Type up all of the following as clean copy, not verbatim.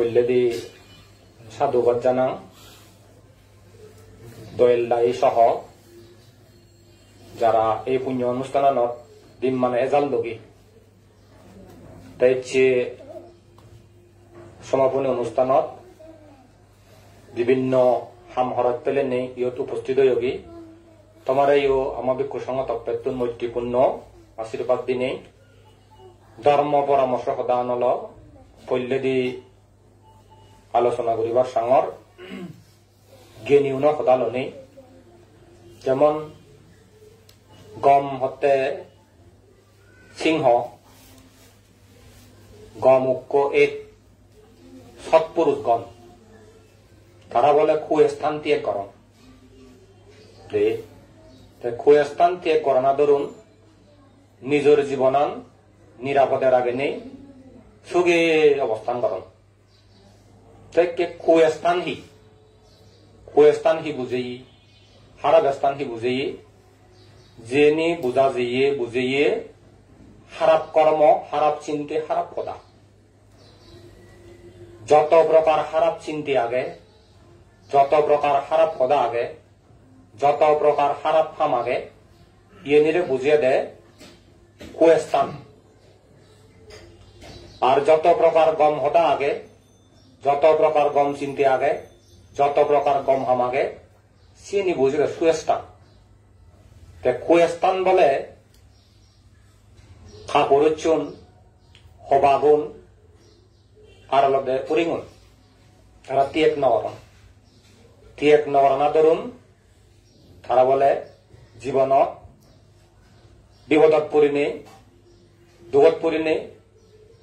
পল্লেদি সাধুবাদ জানাং দোয়েল দাই সহ যারা এই পুণ্য অনুষ্ঠানত দিন মানে এজাল লগি তাই সমাপনী অনুষ্ঠানত বিভিন্ন হামহরত পেলে নেই ইয়ত উপস্থিত হয়ে তোমার ইও আমার ভিক্ষু সংঘ তত্ত্বন মৈত্রীপূর্ণ আশীর্বাদ দিনে ধর্ম পরামর্শ সদান হল পল্লেদি আলোচনা করিবার সাঙর জ্ঞানী উন সদালনি যেমন গম হতে সিংহ গম উক্ক এক সৎপুরুষ গণ তারা বলে কুস্থান ত্যাগ করন কুস্থান ত্যাগ করনা ধরুন নিজের জীবনান নিরাপদের আগে নেই সুগে অবস্থান করন কুস্থান হি বুঝেই হারাব স্থান হি বুঝেই জেনে বুঝা যেয়ে বুঝেইয়ে খারাপ কর্ম খারাপ চিন্তে খারাপ কথা যত প্রকার খারাপ চিন্তে আগে যত প্রকার খারাপ কথা আগে যত প্রকার খারাপ কাম আগে ইয়ে নিরে বুঝিয়ে দেয় কুস্থান আর যত প্রকার গম হতা আগে যত প্রকার গম চিনতে আগে যত প্রকার গম হাম আগে সিনি বুঝিয়ে দেয় সুস্থান কুস্থান বলে খাপরুচুন হবাগুন আর লগে উরিঙুন তারা তিয়াক নবরণা ধরুন তারা বলে জীবনত বিপদত পরিনে দুঃখত পরিনে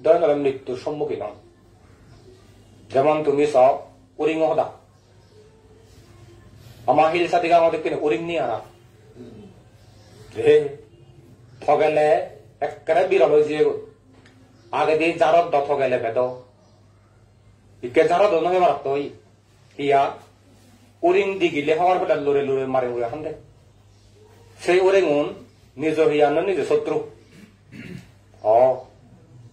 দৈনন্দিন মৃত্যুর সম্মুখীন হন যেমন তুমি সব উরিং হদা আমার হিল সাথে আমাদের কিনে উরিং নিয়ে আনা ঠগেলে একেবারে বিরল হয়েছে আগে দিয়ে জারত দ ঠগেলে বেদ ইকে জারত নহে মারত ইয়া উরিং দি গিলে হওয়ার বেটা লড়ে লড়ে মারে উড়ে এখন দে সেই উরিং নিজ হিয়ান নিজ শত্রু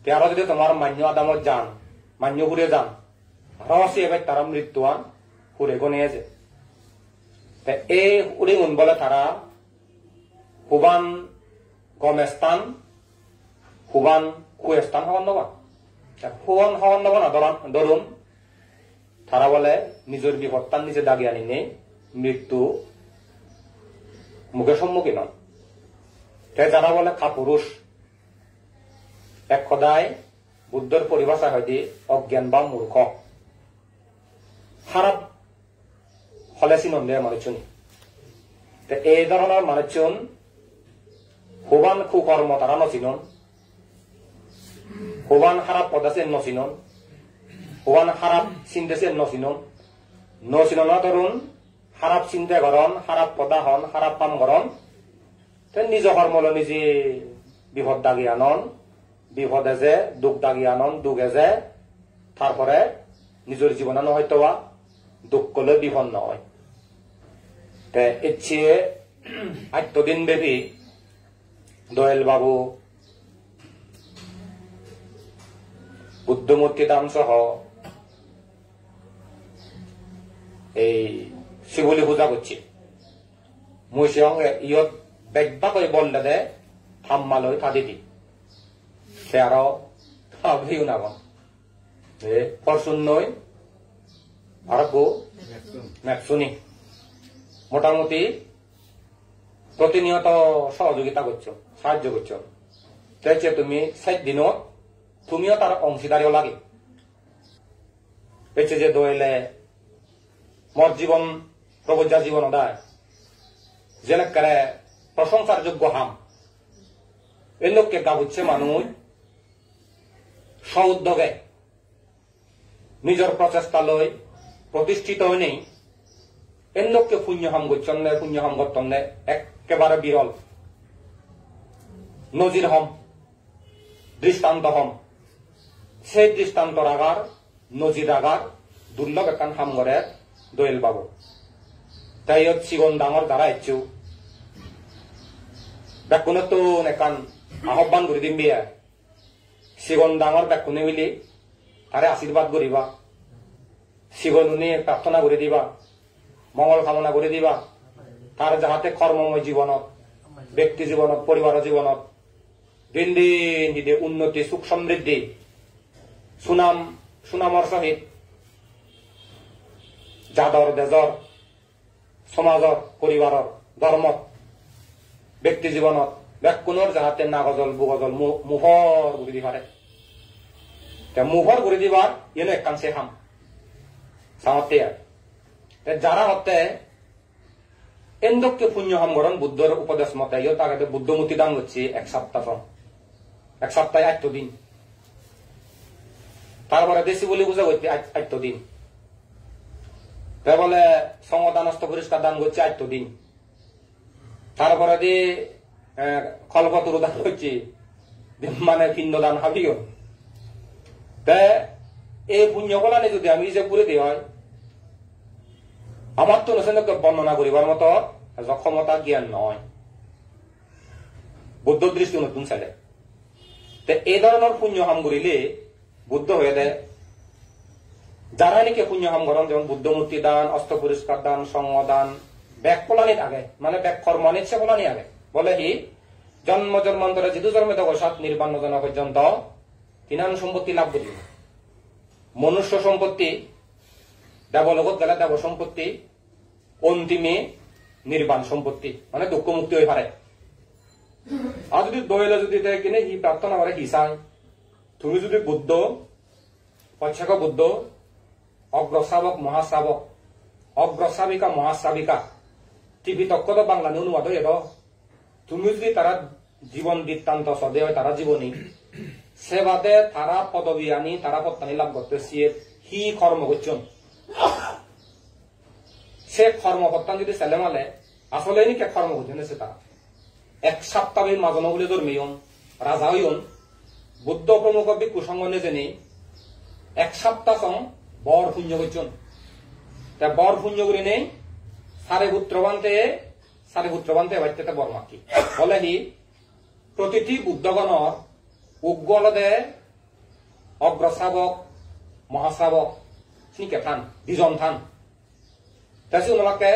আরো যদি তোমার মান্য আদামত যান মান্য ঘুরে যান আরো আছে এবার তারা মৃত্যুয়ান ঘুরে গনিয়েছে এই উরিং বলে তারা হুবান গমেস্তান হুবান কুস্থান হওয়ান নবা হুবান হওয়ান নবা না ধরুন তারা বলে নিজের বিপত্তান নিজে দাগি আনি নেই মৃত্যু মুখে সম্মুখীন হন যারা বলে কাপুরুষ এক কথায় বুদ্ধর পরিভাষা হয়তো অজ্ঞান বা মূর্খ খারাপ হলে চিনন মানুষজন এই ধরনের মানুষজন হুবান কুকর্ম তারা নচিনন হুবান খারাপ পদাসে নচিনন হুবান খারাপ চিন্তাসে নচিনন ধরুন খারাপ চিন্তা করন খারাপ পদা হন খারাপ কাম করন নিজ কর্মল নিজে বিপদ দাগি আনন বিপদে যে দুঃখ দাগি আনন দুঃখে যে তারপরে নিজের জীবনে হয়তো দুঃখ করলে বিপন্ন হয় ইচ্ছে আত্মদিন ব্যাপী দোয়েল বাবু বুদ্ধমূর্তি দাম সহ এই শিবলি পূজা করছি মুই সঙ্গে ইয়ত বেগবা করে বললে দে থাম্মালই থাদি দি সে আরো ভিউ না ফরচুন নই আর ম্যাকসুনি মোটামুটি প্রতিনিয়ত সহযোগিতা করছো সাহায্য করছো তাই তুমি 7 দিনও তুমিও তার অংশীদারিও লাগে পেছে যে দোয়েলে মর জীবন প্রবজ্জা জীবন দেয় যেনে করে প্রশংসার যোগ্য হাম এই লোককে গাবুচ্ছে মানুষ স্ব-উদ্যোগে নিজের প্রচেষ্টা লই প্রতিষ্ঠিত নেই এর লোককে পুণ্যহাম করছেন না পুণ্যহাম করতেন না একেবারে বিরল নজির হম দৃষ্টান্ত হম সেই দৃষ্টান্ত আগার নজির আগার দুর্লভ একান হাম করে দোয়েল বাবু তাই চিগন ডাঙর দ্বারা ইচ্ছু ব্যাকুনে তো একান আহ্বান করে দিম বিয়া চিগন ডাঙর ব্যাকুনে হইলে তারে আশীর্বাদ করিবা শিবনুনি প্রার্থনা করে দিবা মঙ্গল কামনা করে দিবা তার যাহাতে কর্মময় জীবনত ব্যক্তি জীবনত পরিবার জীবনত দিন দিন দিদে উন্নতি সুখ সমৃদ্ধি সুনামর সহিত জাদর দেজর সমাজর পরিবারর ধর্মত ব্যক্তি জীবনত ব্যাকুণর যাহাতে নাগজল বুগজল মুহর ঘুরি দি পারে মুহর ঘুরি দিবার ইয়েন একাংশে হাম সামতে যারা হতে এন্দককে পুণ্য হাম গরণ বুদ্ধর উপদেশ মতে ইয়ে তাকে বুদ্ধমূর্তি দান হচ্ছে এক সপ্তাহে 8 দিন তারপরে দেশি বলি বুঝা হইতে 8 দিন বলে সংদানস্থ পরিষ্কার দান করছে 8 দিন তারপরে দিয়ে কলপতরু দান হচ্ছে মানে পিণ্ড দান হাবিও এই পুণ্য কলানি যদি আমি যে পুরে দিই হয় আমার তো নসেনকে বর্ণনা করিবার মতো ক্ষমতা জ্ঞান নয় বুদ্ধ দৃষ্টি নতুন ছেলে এই ধরনের পুণ্য হাম করিলে বুদ্ধ হয়ে দেয় যারা নাকি পুণ্য হাম করেন যেমন বুদ্ধমূর্তি দান অস্ত্র পরিষ্কার দান সংদান ব্যাগ কলানির আগে মানে ব্যাগ কর্মানির সে কলানি আগে বলে কি জন্ম জন্মান্তরে জিদু জন্মে দশাত নির্বাণ জনা পর্যন্ত তিনান সম্পত্তি লাভ করি মনুষ্য সম্পত্তি দেবলোকত গেলে দেব সম্পত্তি অন্তিমে নির্বাণ সম্পত্তি মানে দুঃখ মুক্তি হয়ে পারে আর যদি দইলে যদি কিনে হি প্রার্থনা করে হিসাই তুমি যদি বুদ্ধ পচ্ছাক বুদ্ধ অগ্রশ্রাবক মহাশ্রাবক অগ্রশ্রাবিকা মহাশ্রাবিকা টিভি তক্কত বাংলা অনুবাদ হয়ে তুমি যদি তারা জীবন বৃত্তান্ত সদে হয় তারা জীবনী সে বাদে তারা পদবী আনি তারা পত্তানি লাভ করতে হি কর্ম করছেন সে কর্মকর্তান যদি ছেলে মালে আসলে কে কর্ম করছেন সে তারা এক সপ্তাহ মাজন বলে জন্মিয়ন রাজা হইন বুদ্ধ প্রমুখ ভিক্ষু সঙ্গনে জেনে এক সপ্তাহ বর পুণ্য করছেন তা বর পুণ্য করে নেই সারে পুত্রবান্তে বাড়িতে বর মাকি বলে হি প্রতিটি বুদ্ধগণর উগ্গলদে অগ্রশ্রাবক মহাশ্রাবক চিনিকে থান দুজন থান তাছি ওনাকে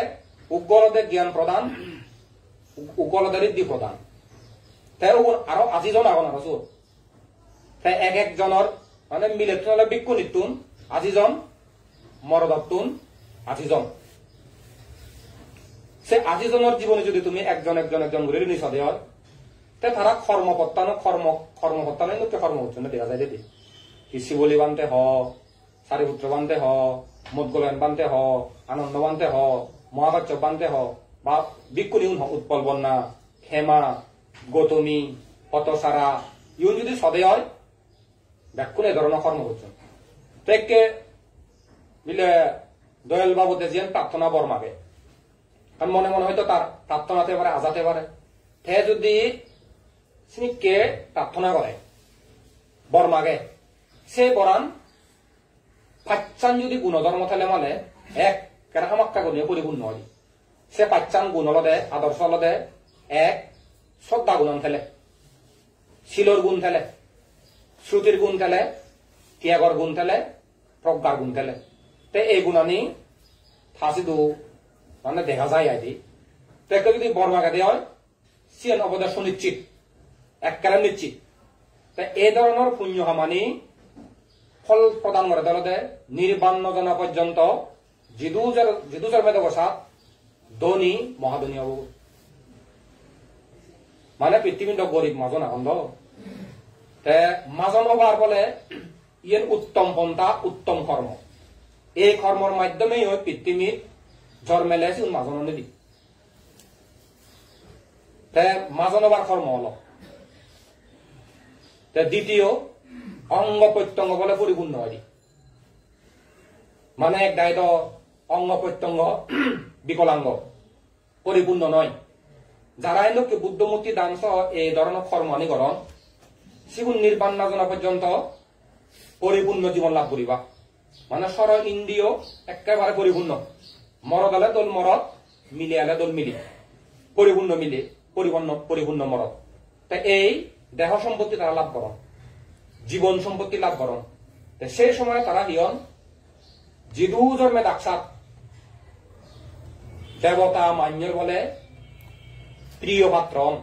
উগ্গলদে জ্ঞান প্রদান উগ্গলদে ঋদ্ধি প্রদান তাই আরো 80 জন আগন আছো তাই এক একজনের মানে মিলে তুলে ভিক্ষু নিতুন 80 জন মরদত্তুন 80 জন সে 80 জনের জীবনে যদি তুমি একজন ঘুরে নিছ দেয় তারা কর্মকর্তানো কর্মকর্তানো কর্ম হচ্ছে না দেখা যায় দিদি শিবলি বানতে হ সারিপুত্র বানতে হ মুদগোলন বানতে হ আনন্দ বানতে হ মহাকাশ্য বানতে হ বা ভিক্ষুনি উৎপল বন্যা হেমা গৌতমী পতসারা ইউন যদি সদে হয় ব্যাকুণ এ ধরনের কর্ম করছেন তেকে মিলে দয়াল বাবুতে যেন প্রার্থনা বর মাগে কারণ মনে মনে হয়তো তার প্রার্থনাতে পারে আজাতে পারে তে যদি কে প্রার্থনা করে বর মাগে সে বরান পাচ্চান যদি গুণধর্ম থালে মানে এক কেরামাক্কা গুণে পরিপূর্ণ হয় সে পাচ্চান গুণ হলদে আদর্শ হলদে এক শ্রদ্ধা গুণন থেলে শিলর গুণ থেলে শ্রুতির গুণ থেলে ত্যাগর গুণ থেলে প্রজ্ঞার গুণ থেলে তে এই গুণানি ফাঁসি দু মানে দেখা যায় আইদি তাকে যদি বর মাগে দেওয়া হয় সিয়ান অবদান সুনিশ্চিত একেবারে নিশ্চিত তাই এই ধরনের পুণ্য হামানি ফল প্রদান করে দলতে নির্বাণ জনা পর্যন্ত জিদু জন্মে বসাত ধনী মহাধনী হব মানে পৃথিবীটা গরিব মাজন এখন মাজন হবার বলে ইয়েন উত্তম পন্থা উত্তম কর্ম এই কর্মর মাধ্যমেই হয় পৃথিবীর জন্মেলে মাজন নিদি মাজন হবার কর্ম হল দ্বিতীয় অঙ্গ প্রত্যঙ্গ বলে পরিপূর্ণ হয় মানে এক গাইড অঙ্গ প্রত্যঙ্গ বিকলাঙ্গ পরিপূর্ণ নয় যারা এলোকে বুদ্ধমূর্তি দান সহ এই ধরনের কর্মানি করন সেগুন নির্বাণ না জানা পর্যন্ত পরিপূর্ণ জীবন লাভ করিবা মানে সরল ইন্দ্রিয় একেবারে পরিপূর্ণ মরদ আলে দল মরদ মিলে আলে দল মিলি পরিপূর্ণ মিলে পরিপূর্ণ মরদ তাই এই দেহ সম্পত্তি তারা লাভ করন জীবন সম্পত্তি লাভ করন সেই সময় তারা হিয়ন জিদু জন্মে দাকসাত দেবতা মান্যর বলে প্রিয় পাত্রম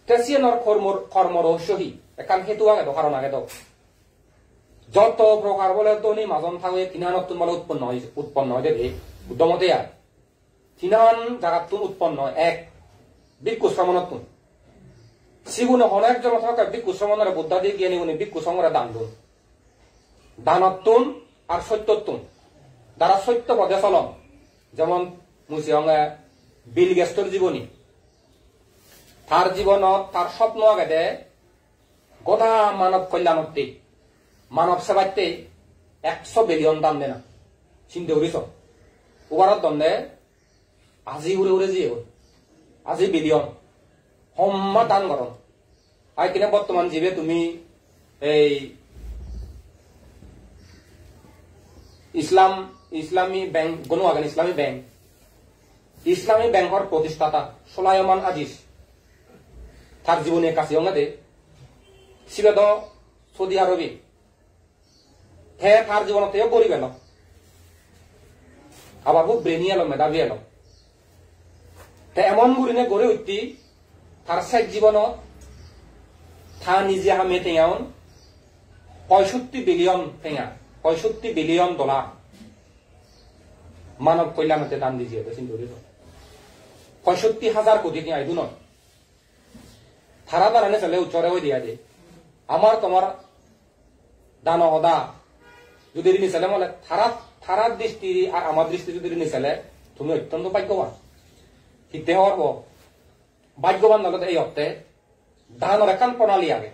তেসিয়ানোর কর্ম রহস্যহী এখান হেতু আগে তো কারণ আগে তো যত প্রকার বলে তনি মাজন থাকে তিনানতুন বলে উৎপন্ন হয় দেখে উদ্যমতে আর তিনান জাগাতুন উৎপন্ন এক ভিক্ষু শ্রমণতুন সিগুণ অনেক জন থাকে ভিক্ষু শ্রমণের বুদ্ধা দিয়ে জ্ঞানী গুণী ভিক্ষু শ্রমণের দান দুন দানতুন আর সত্যতুন যারা সত্য পদে চলন যেমন মুসিয়ঙ্গে বিল গেস্টর জীবনী তার জীবনত তার স্বপ্ন আগে দে গোটা মানব কল্যাণতে মানব সেবাইতে 100 বিলিয়ন দান দেনা চিন্তা করিস ওয়ারত দণ্ডে আজি উড়ে উড়ে যে আজি বিলিয়ন সম্মা দান করন আই কিনে বর্তমান জীবে তুমি এই ইসলামী ব্যাংক গণ আগান ইসলামী ব্যাংকর প্রতিষ্ঠাতা সোলায়মান আজিজ তার জীবনের কাছে দে সিবেদ সৌদি আরবি হে তার জীবনতে গরিব এলো আবার খুব ব্রেনি এলো মেধাবী এলো এমন গুরিনে গড়ে উঠতি তার শেষ জীবন থা নিজে হামে টেঙাউন 65 বিলিয়ন টেঙা 65 বিলিয়ন ডলার মানব কল্যাণতে দান দিছে চিন্তা 65,000 কোটি টেঙা আইদু নয় তারা দাঁড়ানে চলে উচ্চরে হয়ে দিয়া দে আমার তোমার দান হদা যদি নিচেলে বলে থারার দৃষ্টি আর আমার দৃষ্টি যদি নিচেলে তুমি অত্যন্ত ভাগ্যবান হিতে হওয়ার ভাগ্যবান নলে এই অর্থে দানের একান প্রণালী আগে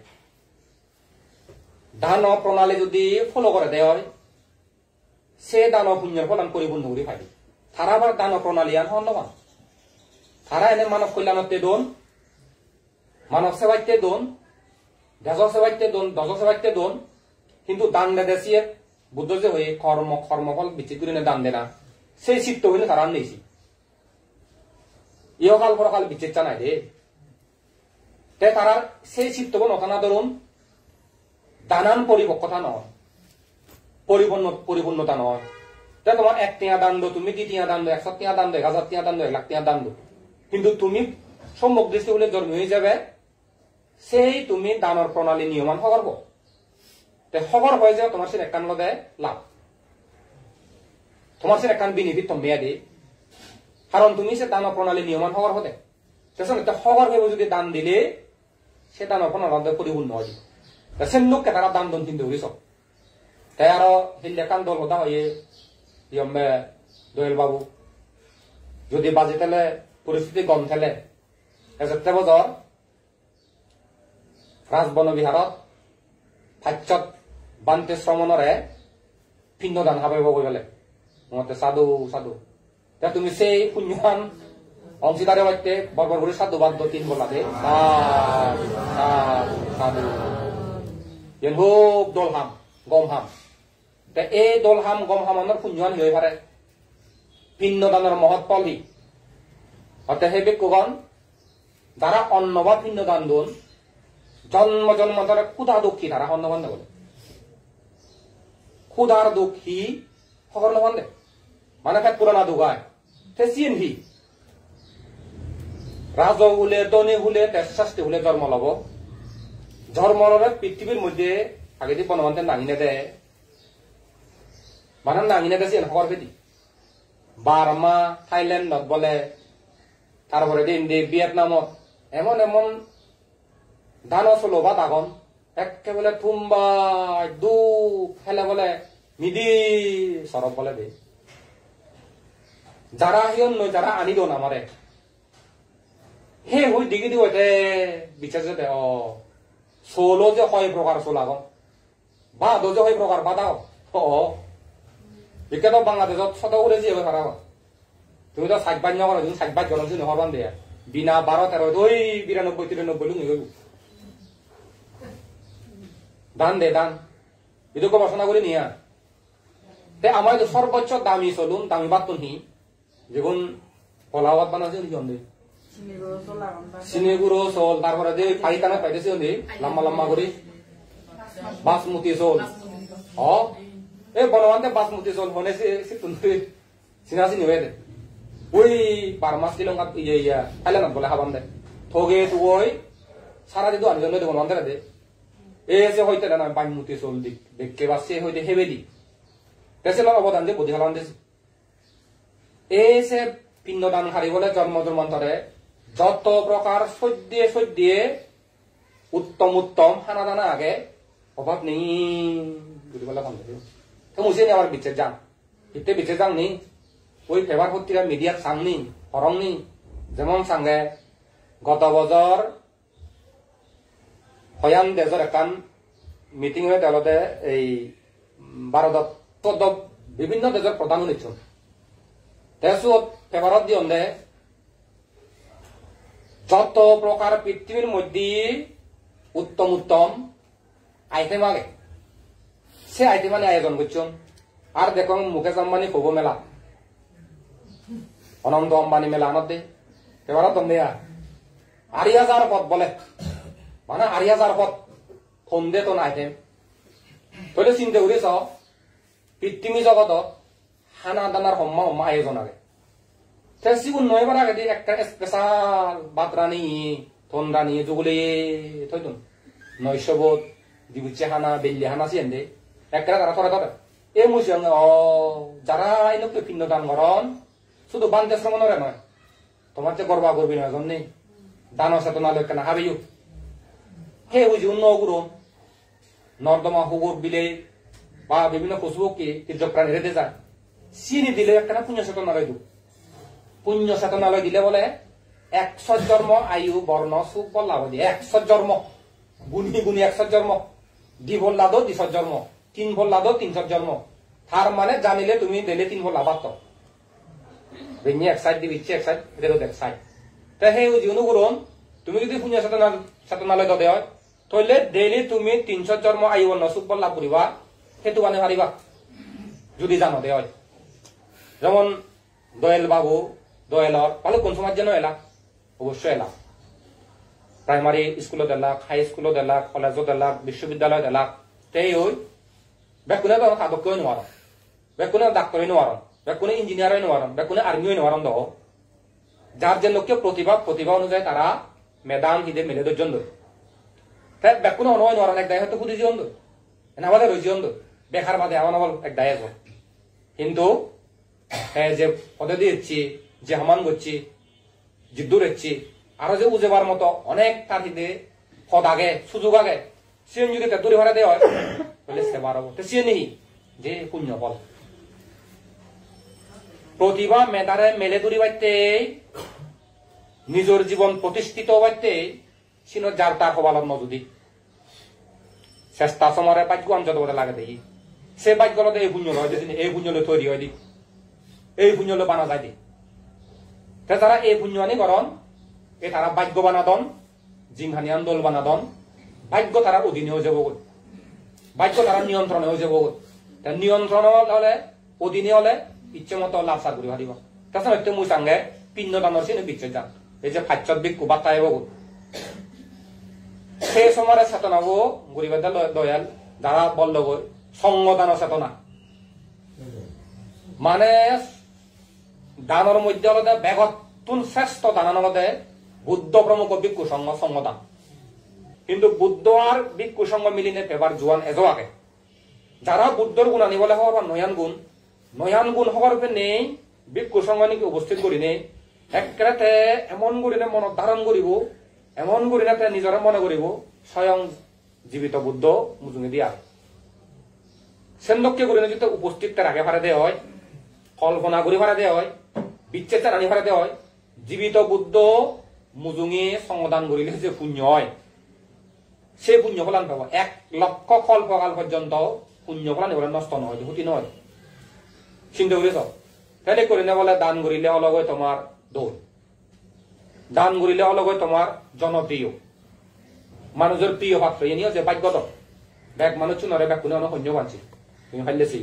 দান প্রণালী যদি ফলো করে দেয় হয় সে দান পুণ্যের ফলান পরিপূর্ণ করে পাই তারা আবার দান প্রণালী আন হন্যবান তারা এনে মানব কল্যাণতে দোন মানব সেবাইতে দোন দেশ সেবাইতে দোন দশ সেবাইতে দোন কিন্তু দান দেশিয়ে বুদ্ধ যে হয়ে কর্মফল বিচ্ছিত করে দান দেনা সেই চিত্ত হইলে তারা নেইছি ইহকাল পরকাল বিচ্ছিত নাই দে তারা সেই চিত্ত নথানা ধরুন দানান পরিপক্কতা নয় পরিপূর্ণতা নয় তোমার 1 টিয়া দান দো তুমি 2 টিয়া দান দো 100 টিয়া দান দো 1000 টিয়া দান দো 1 লাখ টিয়া দান দো কিন্তু তুমি সম্মুখ দৃষ্টি হলে জন্ম হয়ে যাবে সেই তুমি দানের প্রণালী নিয়মান হগরব হগর হয়ে যাবে তোমার সে একান লদে লাভ তোমার সে একান বিনিফিট তম্বিয়া দে কারণ তুমি সে দানের প্রণালী নিয়মান হগর হতে হগর হয়ে যদি দান দিলে সে দানের প্রণালী পরিপূর্ণ হয় সে লোককে তারা দান দন চিন্তা করিস তাই আরো হিন্দেকান দল হতা হয়ে ইয়ম্বে দোয়েল বাবু যদি বাজে তেলে পরিস্থিতি গম থেলে এসে বছর রাজবন বিহারত ফাচ্ছত বান্তে শ্রমণরে পিণ্ডদান খাবাইব গৈ পেলে মতে সাধু তুমি সেই পুণ্যৱান অংশীদারে বাড়তে বরবর করে সাধু বাদ 3 বলা দে সাধু খুব দলহাম গমহাম এই দলহাম গমহামৰ পুণ্যৱান হৈ পাৰে পিণ্ডদানৰ মহৎ ফল দি অর্থাৎ সেই ব্যক্তিগণ যারা অন্ন বা পিণ্ডদান দোন জন্ম ধরে ক্ষুধা দুঃখী তারা অন্নবান বলে ক্ষুধার দুঃখী অন্নবান দে মানে পেট পুরানা দুগায় চিন ভি রাজ হুলে ধনী হুলে তেজশাস্তি হুলে জন্ম লব জন্ম লবে পৃথিবীর মধ্যে আগে দিয়ে বনবান্তে নাঙিনে দে মানে নাঙিনে দেশি হকর পেদি বার্মা থাইল্যান্ডত বলে তারপরে ইন্ডিয়া ভিয়েতনামত এমন এমন দান চলো বা দাগন একেবারে থুম্বাই দুখ ফেলে বলে মিদি সরব বলে দে যারা হিয়ন নয় যারা আনি দোন আমারে হে হই দিগি দি হইতে বিচার যে সোলো যে হয় প্রকার সোলাগন বা দো যে হয় প্রকার বাদাও একে তো বাংলাদেশত শত করে যে হবে খারাপ তুমি তো 60 বাজ নগর তুমি 60 বাজ গরম শুনে হরবান দেয়া বিনা 12-13 ওই 92-93 লুঙ্গি হইব দান দে দান এটা গবেষণা করে নিয়া আমার সর্বোচ্চ দামি চলুন দামি বাতুন হি যেগুন কলাওয়াত বানাছে দে চিনি গুঁড়ো চল তারপরে যে পাইকানা পাইতেছে দে লম্বা লম্বা করে বাসমতি চল এই বনওয়ানতে বাসমতি চল হনে চিনাচি নিবে দে ওই বারমা শ্রীলঙ্কা ইয়া থাইল্যান্ড বলে হাবান দে থগে তুই সারা দিদি আনজন দে বনওয়ানতে দে এই যে হইতে না বাসমতি চল দিক দেখতে পাচ্ছে হইতে হেবে দি দেশে লগ অবদান যে বুদ্ধি হালান দেশে এই যে পিণ্ডদান হারিবলে জন্ম জন্মান্তরে যত প্রকার সদ্যে উত্তম উত্তম হানা দানা আগে অভাব নেই বুঝি বলে ভালো তো মুছে নি আমার বিচে যান ইতে বিচে যান নি ওই ফেভার পত্রিকা মিডিয়া সাং নি হরং নি যেমন সাঙ্গে গত বছর হয়ান দেশর একান মিটিং হয়ে তেওঁলোকে এই ভারতত বিভিন্ন দেশের প্রধান শুনিছুন তেসুত ফেভারত দিয়ন দে যত প্রকার পৃথিবীর মধ্যে উত্তম উত্তম আইটেম আগে সে আইটেম আনি আয়োজন করছুন আর দেখুন মুকেশ আম্বানি হব মেলা অনন্ত আম্বানি মেলা আনত দে ফেভারত দেয়া 8,000 পদ বলে মানে 8,000 পদ ফোন দে তোন আইটেম তলে চিন্তা করিস পৃথিবী জগত হানা দানার হম্মা হম্মা আয়োজন আগে সিগুন নয়বার আগে দিয়ে একটা স্পেশাল বাত রানি থন রানি যুগলে থইতুন 900 বোধ দিবুচ্ছে হানা বেল্লি হানা চিয়েন দে একটা তারা থরে থরে এই মুসিং যারা এনকে পিণ্ড দান করন শুধু বান্ধে শ্রমণরে নয় তোমার যে গর্বা করবি নয় জন্যে দান চেতনা লোক না হাবিও হে বুঝি নগুরু নর্দমা হুগুর বিলে বা বিভিন্ন পশুপক্ষী তীর্থ প্রাণী রেতে যায় চিনি দিলে একটা পুণ্য চেতনালয় দু পুণ্য চেতনালয় দিলে বলে 100 জন্ম আয়ু বর্ণ সুখ বল্লাভ দিয়ে 100 জন্ম গুণি গুণি 100 জন্ম দি বল্লাদো 200 জন্ম 3 বল্লাদো 300 জন্ম তার মানে জানিলে তুমি দিলে 3 বল্লা বাত বেনি এক সাইড দিবি এক সাইড এটাও এক সাইড তা হে অনুগুরন তুমি যদি পুণ্য চেতনালয় দে হয় তাহলে ডেইলি তুমি 300 জন্ম আয়ু বর্ণ সুখ বল্লাভ করিবা সেতু মানে পারিবা যদি জানো দে হয় যেমন দয়াল বাবু দয়ালর ভালো কোন সমাজ যেন এলাক অবশ্যই এলাক প্রাইমারি স্কুলত এলাক হাই স্কুলত এলাক কলেজত এলাক বিশ্ববিদ্যালয়ত এলাক তেই ওই বেকুনে তো সাধকই নোয়ার বেকুনে ডাক্তরই নোয়ার বেকুনে ইঞ্জিনিয়ারই নোয়ার বেকুনে আর্মিও নোয়ার দহ যার যে লোককে প্রতিভা অনুযায়ী তারা মেদান হিদে মেলে দর্জন দই তাই বেকুনে অনয় নোয়ার এক দায় হয়তো খুদি জীবন দই আমাদের ওই জীবন দই বেকার বাদে এমন আমল এক দায় কিন্তু যে পদে দিচ্ছি যে হামান করছি জিদ্দু রেখছি আরো যে উজেবার মতো অনেক তার হিদে পদ আগে সুযোগ আগে সে যদি তেতুরি ভাড়া দেওয়া হয় তাহলে সেবার হবো তো সে নেই যে পুণ্য ফল প্রতিভা মেধারে মেলে দূরি বাইতে নিজের জীবন প্রতিষ্ঠিত বাইতে সিনো যার তার হবালন যদি চেষ্টা সমরে ভাগ্য অঞ্চল করে লাগে দেখি সে ভাগ্যলতে এই পুণ্য হয় যদি এই পুণ্য তৈরি হয় দি এই পুণ্য বানা যায় দি তারা এই পুণ্য আনি করন এ তারা ভাগ্য বানাদন জিংহানিয়ান দল বানাদন ভাগ্য তারা অধীনে হয়ে যাব ভাগ্য তারা নিয়ন্ত্রণে হয়ে যাব নিয়ন্ত্রণ হলে অধীনে হলে ইচ্ছে মতো লাভ সার করে হারিব তাছাড়া একটু মুই সাঙ্গে পিণ্ড দানের সিনে বিচ্ছে যান এই যে ফাচ্ছত বিক্ষু বার্তা হব সেই সময় চেতনাবো গরিবের দয়াল যারা বলল সঙ্গদান চেতনা মানে দানের মধ্যে হলে বেগতুন শ্রেষ্ঠ দানার মধ্যে বুদ্ধ প্রমুখ ভিক্ষু সঙ্গ সঙ্গদান কিন্তু বুদ্ধ আর ভিক্ষু সঙ্গ মিলিনে পেবার জোয়ান এজো আগে যারা বুদ্ধর গুণ আনিবলে হওয়ার বা নয়ান গুণ হওয়ার নেই ভিক্ষু সঙ্গ নাকি উপস্থিত করি নেই একেবারে এমন করিনে মনত ধারণ করিব এমন করিনে নিজরে মনে করিব স্বয়ং জীবিত বুদ্ধ মুজুঙে দিয়া সেন্দককে করিনে যদি উপস্থিত তার আগে ভাড়া দেওয়া হয় কল্পনা করি ভাড়া দেওয়া হয় বিচ্ছেদ আনি ভাড়া দেওয়া হয় জীবিত বুদ্ধ মুজুঙে সঙ্গদান করিলে যে পুণ্য হয় সেই পুণ্য ফলান পাব 1 লক্ষ কল্পকাল পর্যন্ত পুণ্য ফলান এবার নষ্ট নহয় ক্ষতি নয় চিন্তা করেছ তাহলে করিলে বলে দান করিলে অলগ হয় তোমার দৌড় দান করিলে অলগ হয় তোমার জনপ্রিয় মানুষের প্রিয় পাত্র এনিও যে ভাগ্যত বেগ মানুষ চুনরে বেগ কোনে সৈন্য বানছি তুমি ফাইলেছি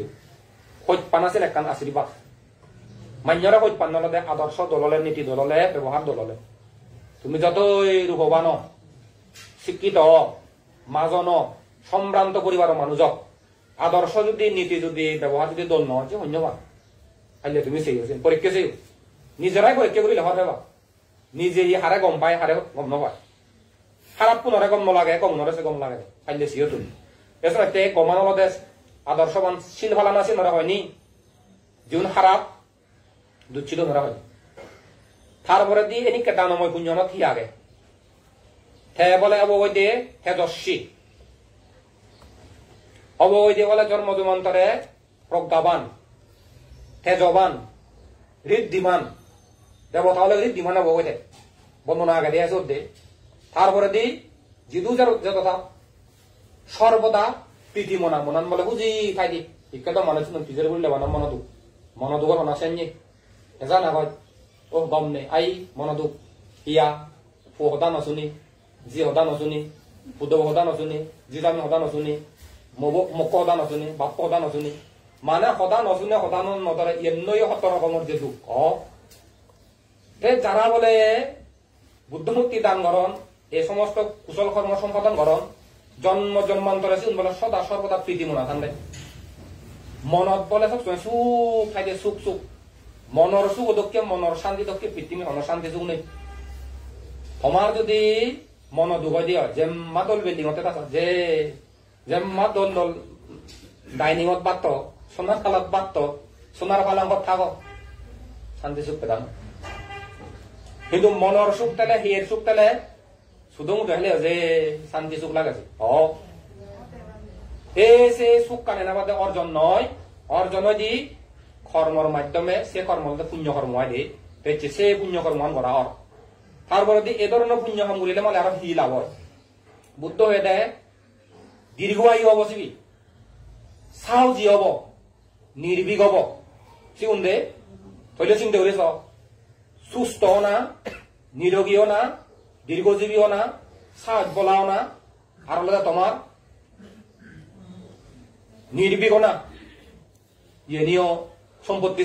সৈত পান আছিল একখান আশীর্বাদ মান্যরে সৈত পান নলতে আদর্শ দললে নীতি দললে ব্যবহার দললে তুমি যতই রূপবান শিক্ষিত মাজন সম্ভ্রান্ত পরিবার মানুষক আদর্শ যদি নীতি যদি ব্যবহার যদি দল নহয় যে ধন্যবাদ খাইলে তুমি সেই আছে পরীক্ষা সেই নিজেরাই পরীক্ষা করে লেখার পাবা নিজে হারে গম পায় হারে গম নাপায় খারাপ পুনরে গম নলাগে গম নরেছে গম লাগে খাইলে সিও তুমি এছাড়া তে গমানো দেশ আদর্শবান চিন ফালানা চিন নরা হয়নি যিন খারাপ দুচ্ছিল নরা হয় তারপরে দি এনি কেটানময় পুণ্যনত কি আগে হে বলে অবৈ দিয়ে হে দস্যি অবৈ দিয়ে বলে জন্ম যুমান্তরে প্রজ্ঞাবান তেজবান ঋদ্ধিমান দেবতা হলে ঋদ্ধিমান অবৈ দে বর্ণনা আগে দিয়ে চোদ্দে তারপরে দি জিদু যতটা সর্বদা প্রীতি মনা মনান বলে বুঝি খাই দি শিক্ষা তো মানে শুনুন টিচার বললে বানাম মনদুগর হনা সেননি এজা না হয় ও গম নে আই মনদুগ ইয়া ফু হতা নশুনি জি হতা নশুনি উদ্ধব হতা নশুনি জিজামি হতা নশুনি মক হতা নশুনি বাপ হতা নশুনি মানে হতা নশুনে হতা নতরে এন্নই 17 রকমের যে দুঃখ যারা বলে বুদ্ধমুক্তি দান করন এই সমস্ত কুশল কর্ম সম্পাদন করন জন্ম জন্মান্তরে বলে সদা সর্বদা প্রীতি মনা থাকবে মনত বলে সবসময় সুখ খাইতে সুখ সুখ মনৰ সুখ দক্ষে মনৰ শান্তি দক্ষে পৃথিবী মনৰ শান্তি সুখ নেই আমার যদি মন দুঃখ দিয়ে যেম্মা দল বিল্ডিংতে থাক যেম্মা দল দল ডাইনিংত বাত সোনার কালত বাত সোনার পালাঙ্গত থাক শান্তি সুখ পেতাম কিন্তু মনৰ সুখ তেলে হিয়ের সুখ তেলে শুধু দেখলে যে শান্তি সুখ লাগাছে সে সুখ কানে না বাদে অর্জন নয় অর্জন দি কর্মর মাধ্যমে সে কর্ম পুণ্য কর্ম হয় দিয়ে সে পুণ্য কর্ম করা হর তারপরে দি এ ধরনের পুণ্য কর্ম করিলে মানে আরো হি লাভ হয় বুদ্ধ হয়ে দেয় দীর্ঘ আয়ু হব সিবি সাও জি হব নির্ভীক হব সিউন্দে তৈলে চিন্তা করেছ সুস্থ না নিরোগীও না দীর্ঘজীবীও না সাহস বলাও না আর হলে তোমার নির্ভীক না ইয়ে নিয়েও সম্পত্তি